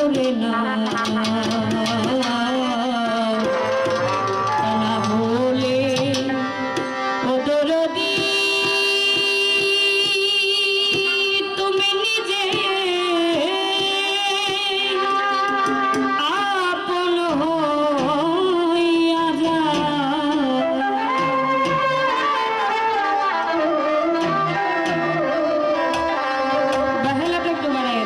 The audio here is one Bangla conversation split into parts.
করে না বলে ও দরদি তুমি নিজে আপন হইয়া যাও বাহেলাটা একটু বাড়াই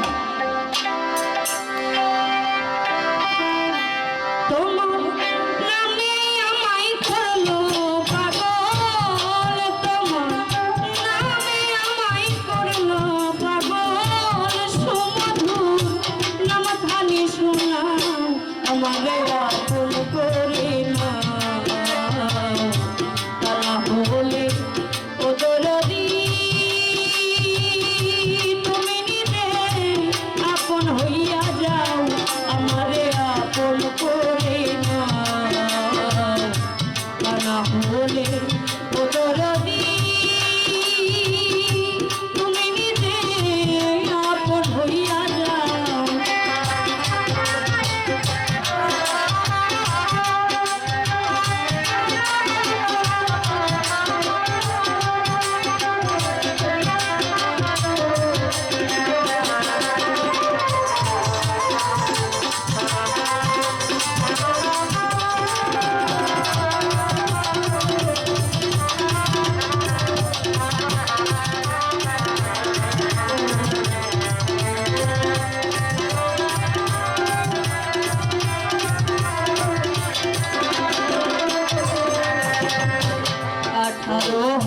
তোমার নামে আমায় করলো পাগল তোমার নামে আমায় করলো পাগল সুমধুর নামখানি শোনা আমারে আপন করে না তারা বলে ও দরদি তুমি নিজে আপন হইয়া যাও আমারে আপন করে না তারা বলে ও দরদি তুমি নিজে আপন হইয়া যাও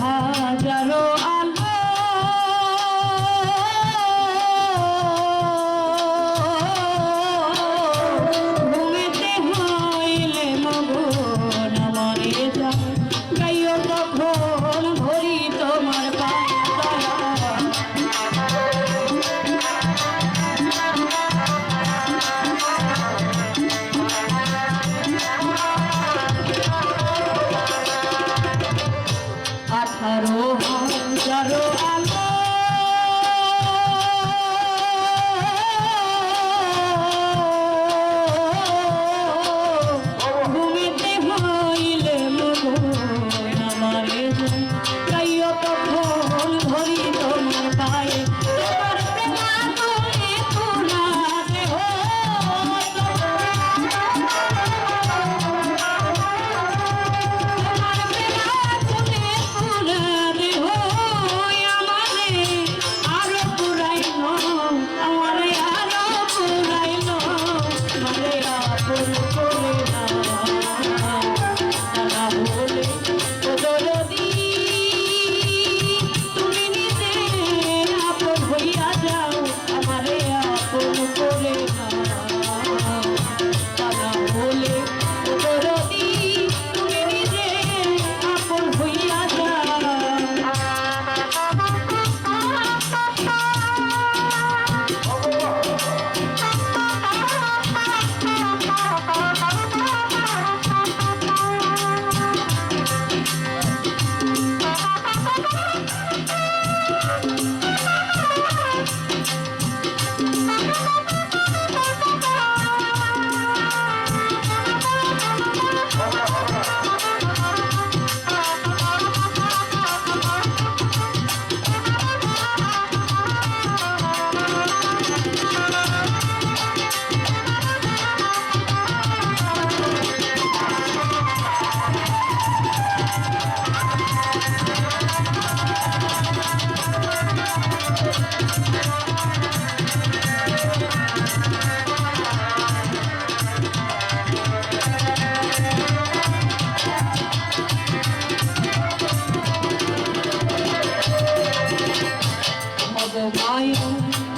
হাজারো আলো ঘুমেতে হইলে মগন আমারে যা গাইও তখন ভরি তোমার পায়ে আঠারো হাজারো আলো ঘুমিতে হইলে মগন আমারে গাইও তখন ধরি তোমার পায়ে তোমার প্রেমা তুমি পুরাতে হো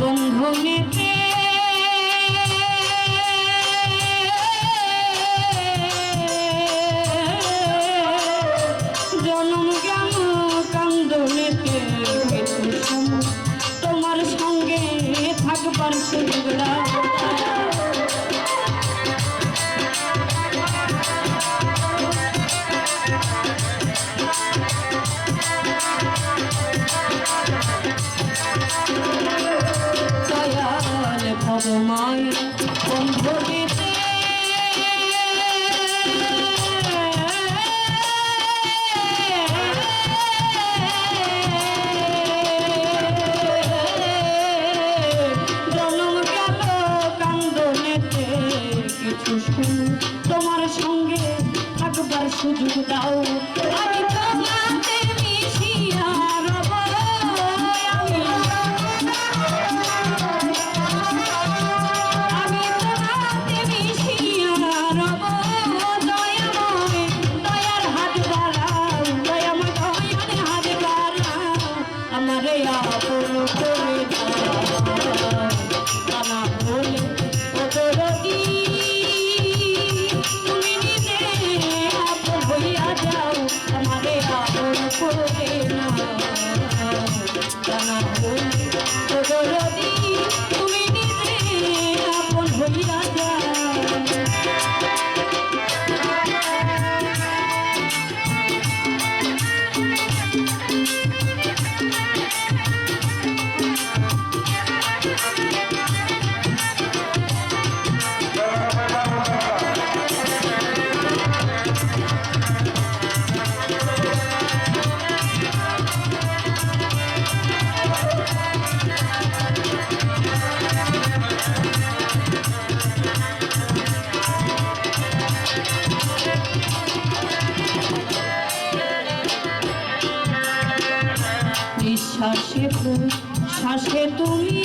বন্ধনেতে জনম জ্ঞান কান্দনেতে তোমার সঙ্গে থাকবার সুযোগরা দয়াল ভবমায় যাও আমি তোমাতে মিশিয়া রব আমি তোমাতে মিশিয়া রব দয়াময় দয়ার হাত বাড়াও দয়াময় দয়ার হাত বাড়াও আমারে আপন করে দাও কানা বলে ও দরদি তুমি নিজে আপন হইয়া যাও আমারে আপন করে নাও কানা বলে ও দরদি তুমি নিজে আপন হইয়া যাও শ্বাসে শ্বাসে তুমি